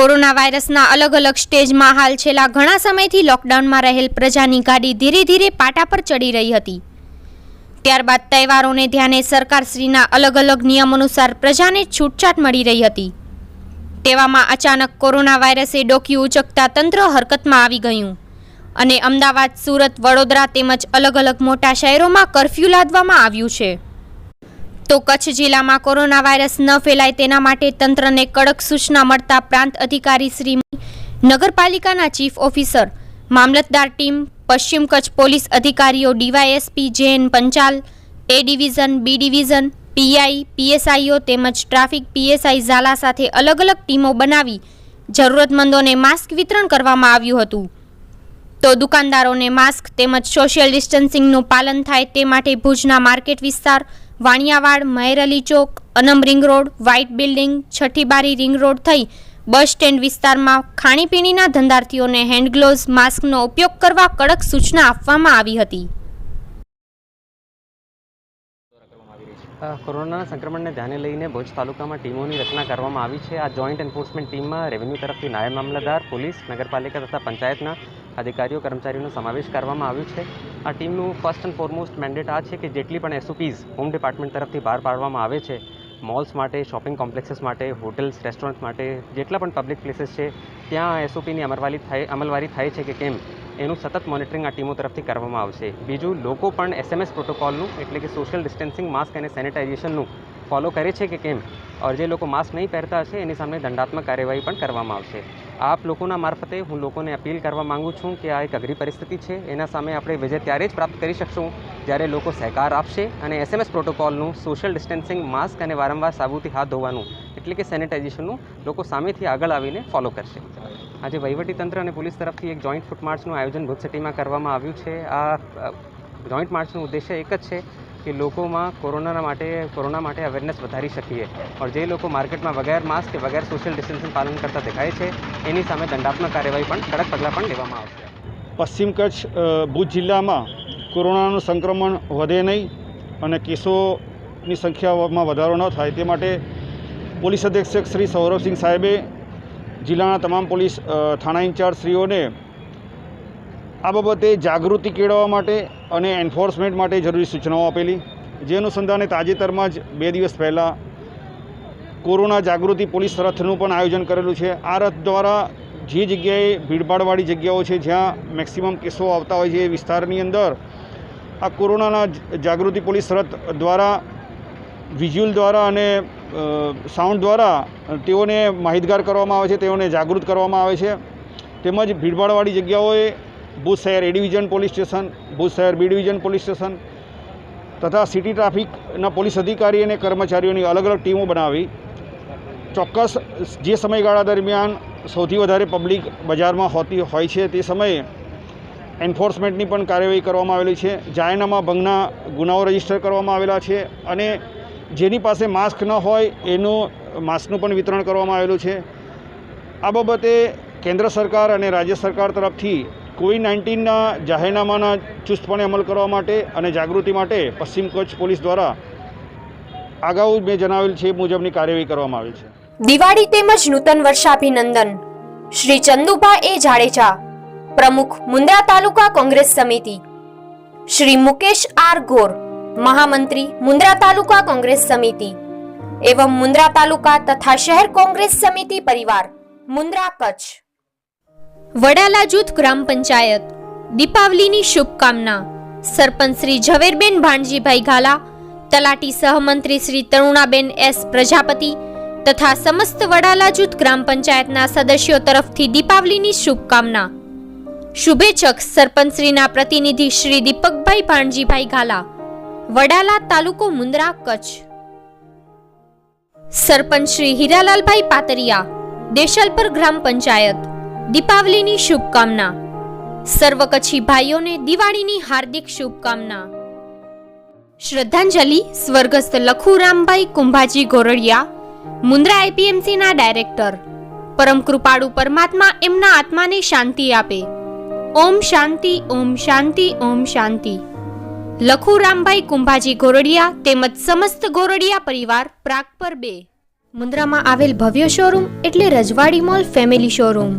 Corona વાયરસના અલગ અલગ સ્ટેજમાં હાલ છેલ્લા ઘણા સમયથી લોકડાઉનમાં રહેલ પ્રજાની ગાડી ધીરે ધીરે પાટા પર ચડી રહી હતી। ત્યારબાદ તહેવારોને ધ્યાને સરકારશ્રીના અલગ અલગ નિયમ અનુસાર પ્રજાને છૂટછાટ મળી રહી હતી। તેવામાં અચાનક કોરોના વાયરસે ડોક્યું ઉચકતા તંત્ર હરકતમાં આવી ગયું અને અમદાવાદ, સુરત, વડોદરા તેમજ અલગ અલગ મોટા શહેરોમાં કર્ફ્યુ લાદવામાં આવ્યું છે। તો કચ્છ જિલ્લામાં કોરોના વાયરસ ન ફેલાય તેના માટે તંત્રને કડક સૂચના મળતા પ્રાંત અધિકારી શ્રી, નગરપાલિકાના ચીફ ઓફિસર, મામલતદાર ટીમ, પશ્ચિમ કચ્છ પોલીસ અધિકારીઓ, DYSP J N. Panchal, A division, B division, PI, પીએસઆઈઓ તેમજ ટ્રાફિક પીએસઆઈ ઝાલા સાથે અલગ અલગ ટીમો બનાવી જરૂરતમંદોને માસ્ક વિતરણ કરવામાં આવ્યું હતું। તો દુકાનદારોને માસ્ક તેમજ સોશિયલ ડિસ્ટન્સિંગનું પાલન થાય તે માટે ભુજના માર્કેટ વિસ્તાર, વાણિયાવાડ, મહેરઅલી ચોક, અનમ રિંગ રોડ, વ્હાઇટ બિલ્ડિંગ, છઠ્ઠી બારી રિંગ રોડ થઈ બસ સ્ટેન્ડ વિસ્તારમાં ખાણીપીણીના ધંધાર્થીઓને હેન્ડ ગ્લોવ્સ, માસ્કનો ઉપયોગ કરવા કડક સૂચના આપવામાં આવી હતી। કોરોના સંક્રમણને ધ્યાને લઈને ભુજ તાલુકામાં ટીમોની રચના કરવામાં આવી છે। આ જોઈન્ટ એન્ફોર્સમેન્ટ ટીમમાં રેવન્યુ તરફથી નાયબ મામલતદાર, પોલીસ, નગરપાલિકા તથા પંચાયતના અધિકારીઓ, કર્મચારીઓનો સમાવેશ કરવામાં આવ્યો છે। આ ટીમનું ફર્સ્ટ એન્ડ ફોરમોસ્ટ મેન્ડેટ આ છે કે જેટલી પણ એસઓપીઝ હોમ ડિપાર્ટમેન્ટ તરફથી બહાર પાડવામાં આવે છે, મોલ્સ માટે, શોપિંગ કોમ્પ્લેક્સીસ માટે, હોટલ્સ, રેસ્ટોરન્ટ માટે, જેટલા પણ પબ્લિક પ્લેસીસ છે ત્યાં એસઓપીની અમલવારી થાય છે કે કેમ એનું સતત મોનિટરિંગ આ ટીમો તરફથી કરવામાં આવશે। બીજું, લોકો પણ એસએમએસ પ્રોટોકોલનું એટલે કે સોશિયલ ડિસ્ટન્સિંગ, માસ્ક અને સેનિટાઇઝેશનનું ફોલો કરે છે કે કેમ, और જે લોકો માસ્ક નહીં પહેરતા હશે એની સામે દંડાત્મક કાર્યવાહી પણ કરવામાં આવશે। આપ લોકોના મારફતે હું લોકોને અપીલ કરવા માગું છું કે આ એક અઘરી પરિસ્થિતિ છે, એના સામે આપણે વિજય ત્યારે જ પ્રાપ્ત કરી શકશું જ્યારે લોકો સહકાર આપશે અને એસએમએસ પ્રોટોકોલનું, સોશિયલ ડિસ્ટન્સિંગ, માસ્ક અને વારંવાર સાબુથી હાથ ધોવાનું એટલે કે સેનિટાઇઝેશનનું લોકો સામેથી આગળ આવીને ફોલો કરશે। આજે વહીવટીતંત્ર અને પોલીસ તરફથી એક જોઈન્ટ ફૂટ માર્ચનું આયોજન ભુજ સિટીમાં કરવામાં આવ્યું છે। આ જોઈન્ટ માર્ચનો ઉદ્દેશ્ય એક જ છે કે લોકોમાં કોરોના માટે અવેરનેસ વધારી શકીએ और જે લોકો માર્કેટમાં વગર માસ્ક કે વગર સોશિયલ ડિસ્ટન્સિંગ પાલન કરતા દેખાય છે એની સામે દંડાત્મક કાર્યવાહી પણ કડક પગલાં પણ લેવામાં આવશે। પશ્ચિમ કચ્છ ભુજ જિલ્લામાં કોરોનાનું સંક્રમણ વધે નહીં અને કેસોની સંખ્યામાં વધારો ન થાય તે માટે પોલીસ અધિક્ષક શ્રી સૌરભસિંહ સાહેબે જિલ્લાના તમામ પોલીસ થાણા ઇન્ચાર્જશ્રીઓને આ બાબતે જાગૃતિ કેળવવા માટે અને એન્ફોર્સમેન્ટ માટે જરૂરી સૂચનાઓ આપેલી, જે અનુસંધાને તાજેતરમાં જ 2 દિવસ પહેલાં કોરોના જાગૃતિ પોલીસ રથનું પણ આયોજન કરેલું છે। આ રથ દ્વારા જે જગ્યાએ ભીડભાડવાળી જગ્યાઓ છે જ્યાં મેક્સિમમ કેસો આવતા હોય છે એ વિસ્તારની અંદર આ કોરોનાના જાગૃતિ પોલીસ રથ દ્વારા વિઝ્યુઅલ દ્વારા અને સાઉન્ડ દ્વારા તેઓને માહિતગાર કરવામાં આવે છે, તેઓને જાગૃત કરવામાં આવે છે। તેમજ ભીડભાડવાળી જગ્યાઓએ ભુજ શહેર એ ડિવિઝન પોલીસ સ્ટેશન, ભુજ શહેર બી ડિવિઝન પોલીસ સ્ટેશન તથા સિટી ટ્રાફિકના પોલીસ અધિકારી અને કર્મચારીઓની અલગ અલગ ટીમો બનાવી ચોક્કસ જે સમયગાળા દરમિયાન સૌથી વધારે પબ્લિક બજારમાં હોય છે તે સમયે એન્ફોર્સમેન્ટની પણ કાર્યવાહી કરવામાં આવેલી છે। જાહેરનામા ભંગના ગુનાઓ રજીસ્ટર કરવામાં આવેલા છે અને જેની પાસે માસ્ક ન હોય એનું માસ્કનું પણ વિતરણ કરવામાં આવેલું છે। આ બાબતે કેન્દ્ર સરકાર અને રાજ્ય સરકાર તરફથી કોવિડ-19ના જાહેરનામાના ચુસ્તપણે અમલ કરવા માટે અને જાગૃતિ માટે પશ્ચિમ કચ્છ પોલીસ દ્વારા અગાઉ મેં જણાવેલ છે મુજબની કાર્યવાહી કરવામાં આવી છે। દિવાળી તેમજ નૂતન વર્ષાભિનંદન શ્રી ચંદુભા એ જાડેજા, પ્રમુખ મુન્દ્રા તાલુકા કોંગ્રેસ સમિતિ, શ્રી મુકેશ આર ગોર, મહામંત્રી મુન્દ્રા તાલુકા કોંગ્રેસ સમિતિ एवं मुंद्रा तालुका तथा शहर कांग्रेस समिति परिवार मुंद्रा कच्छ। वडाला जूथ ग्राम पंचायत दीपावली शुभकामना सरपंच श्री झवेरबेन भाणजीभाई घाला, तलाटी सहमंत्री श्री तरुणाबेन एस प्रजापति तथा समस्त वडाला जूथ ग्राम पंचायतना सदस्यों तरफथी दीपावली शुभकामना। शुभेच्छक सरपंच श्रीना प्रतिनिधि श्री दीपकभाई भाणजीभाई घाला, वडाला तालुको मुंद्रा कच्छ। सरपंच श्री हीरालालभाई पातरिया, देशलपर ग्राम पंचायत दीपावली शुभकामना। सर्व कच्छी भाइयों ने दिवाળી हार्दिक शुभकामना। श्रद्धांजलि स्वर्गस्थ लखुरामभाई कुंभाजी गोरडिया, मुंद्रा आईपीएमसी ना डायरेक्टर। परम कृपाळु परमात्मा एमना आत्माने शांति आपे। ओम शांति, ओम शांति, ओम शांति। लखुरामभाई कुंभाजी गोरडिया तेमज समस्त गोरडिया परिवार प्रागपर 2। મુન્દ્રામાં આવેલ ભવ્ય શોરૂમ એટલે રજવાડી મોલ ફેમિલી શોરૂમ,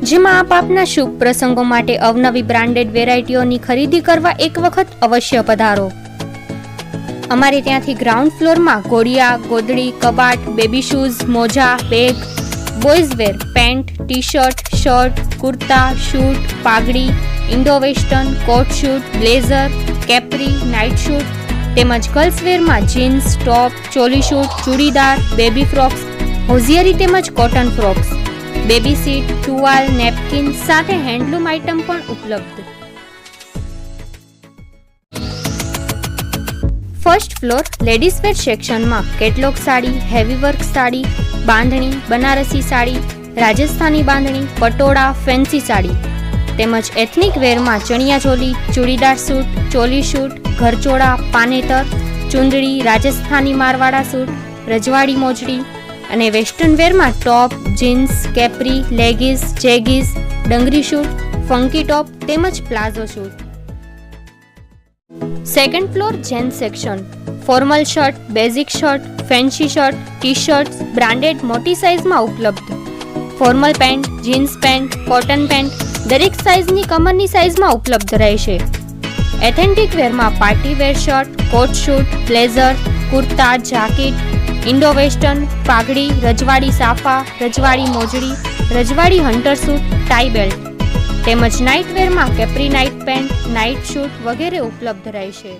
જેમાં આપ આપના શુભ પ્રસંગો માટે અવનવી બ્રાન્ડેડ વેરાયટીઓની ખરીદી કરવા એક વખત અવશ્ય પધારો. અમારે ત્યાંથી ગ્રાઉન્ડ ફ્લોરમાં ઘોડિયા, ગોદડી, કબાટ, બેબી શૂઝ, મોજા, bag, boys wear, pant, T shirt, shirt, kurta, suit, પાઘડી, Indo western, coat suit, blazer, capri, night suit તેમજ ગર્લ્સ વેરમાં jeans, top, choli suit, churidar, baby frocks, hosiery તેમજ કોટન ફ્રોક્સ, બેબી સીટ, ટુવાલ, નેપકિન સાથે હેન્ડલૂમ આઇટમ પણ ઉપલબ્ધ. First floor ladies wear સેક્શનમાં catalogue sari, heavy work sari, bandhani, Banarasi sari, Rajasthani bandhani, patola, fancy sari તેમજ એથનિક વેરમાં ચણિયાચોલી, ચૂડીદાર સૂટ, ચોલી શૂટ, ઘરચોળા, પાનેતર, ચુંદડી, રાજસ્થાની મારવાડા સૂટ, રજવાડી મોજડી અને વેસ્ટર્ન વેરમાં top, jeans, capri, leggings, jeggings, dungaree suit, funky top તેમજ palazzo suit. Second floor gents section formal shirt, basic shirt, fancy shirt, T shirts branded મોટી સાઇઝમાં ઉપલબ્ધ. Formal pant, jeans pant, cotton pant દરેક સાઇઝની કમરની સાઇઝમાં ઉપલબ્ધ રહેશે. એથેન્ટિક વેરમાં party wear shirt, coat suit, blazer, kurta, jacket, Indo western, પાઘડી, રજવાડી સાફા, રજવાડી મોજડી, રજવાડી હન્ટર સૂટ, ટાઈ બેલ્ટ તેમજ નાઇટ વેરમાં capri night pant, night suit વગેરે ઉપલબ્ધ રહેશે.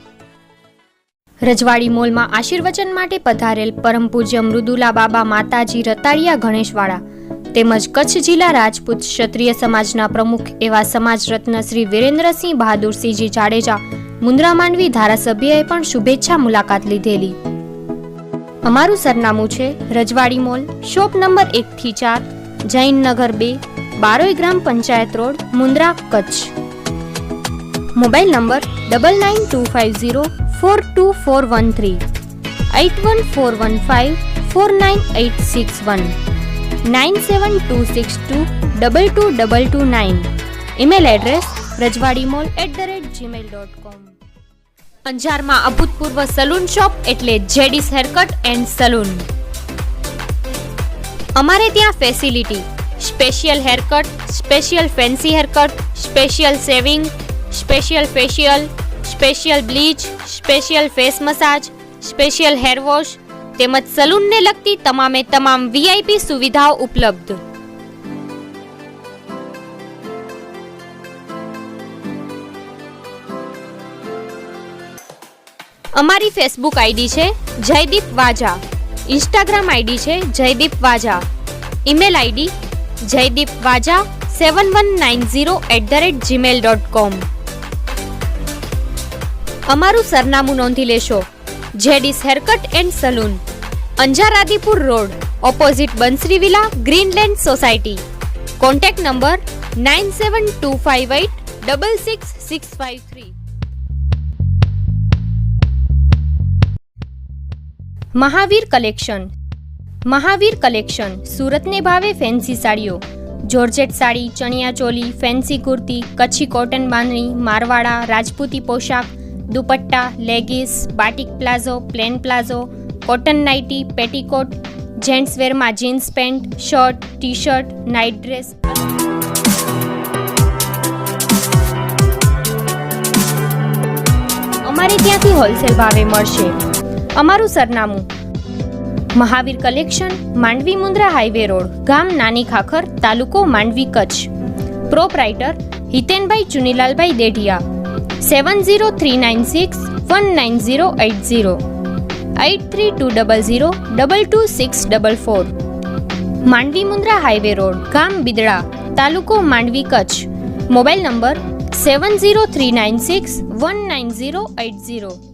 રજવાડી મોલમાં આશીર્વચન માટે પધારેલ પરમ પૂજ્ય મૃદુલા બાબા માતાજી રતાડિયા ગણેશવાળા તેમજ કચ્છ જિલ્લા રાજપૂત ક્ષત્રિય સમાજના પ્રમુખ એવા સમાજ રત્ન શ્રી વિરેન્દ્રસિંહ બહાદુરસિંહજી જાડેજા મુન્દ્રા માંડવી ધારાસભ્યએ પણ શુભેચ્છા મુલાકાત લીધેલી. અમારું સરનામું છે રજવાડી મોલ, શોપ નંબર 1 થી 4, જૈનનગર 2, બારોઈ ગ્રામ panchayat road, Mundra, Kutch. Mobile number 9925042413, 8141549861, 9726222229. Email address rajwadimall@gmail.com. અંજારમાં અભૂતપૂર્વ સલૂન શોપ એટલે જેડીસ હેરકટ એન્ડ સલૂન. અમારે ત્યાં facility special haircut, special fancy haircut, special shaving, special facial, special bleach, special face massage, special hair wash તેમજ સલૂનને લગતી તમામ વીઆઈપી સુવિધાઓ ઉપલબ્ધ. અમારી ફેસબુક આઈડી છે જયદીપ વાજા, ઇન્સ્ટાગ્રામ આઈડી છે જયદીપ વાજા, ઈમેલ આઈડી jaydeepwaja7190@gmail.com. અમારું સરનામું નોંધી લેશો. જેડીસ haircut and salon, Anjar Adipur road, opposite Bansari villa, Greenland society. Contact number 9725866653. Mahavir collection. Mahavir collection સુરતને ભાવે ફેન્સી સાડીઓ, જોર્જેટ સાડી, ચણિયાચોલી, ફેન્સી કુર્તી, કચ્છી કોટન બાંધણી, મારવાડા, રાજપૂતી પોશાક, દુપટ્ટા, leggings, batik palazzo, plain palazzo, cotton nightie, petticoat, gents વેરમાં jeans pant, shirt, T shirt, night dress. અમારે ત્યાંથી હોલસેલ ભાવે મળશે. અમારું સરનામું Mahavir collection, Mandvi Mundra highway road, ગામ નાની ખાખર, તાલુકો Mandvi, Kutch. Proprietor Hitenbhai Chunilalbhai Dedhia. 7039619080, 8320022644. Mandvi Mundra highway road, ગામ બિદડા, તાલુકો માંડવી, કચ્છ. Mobile number 7039619080.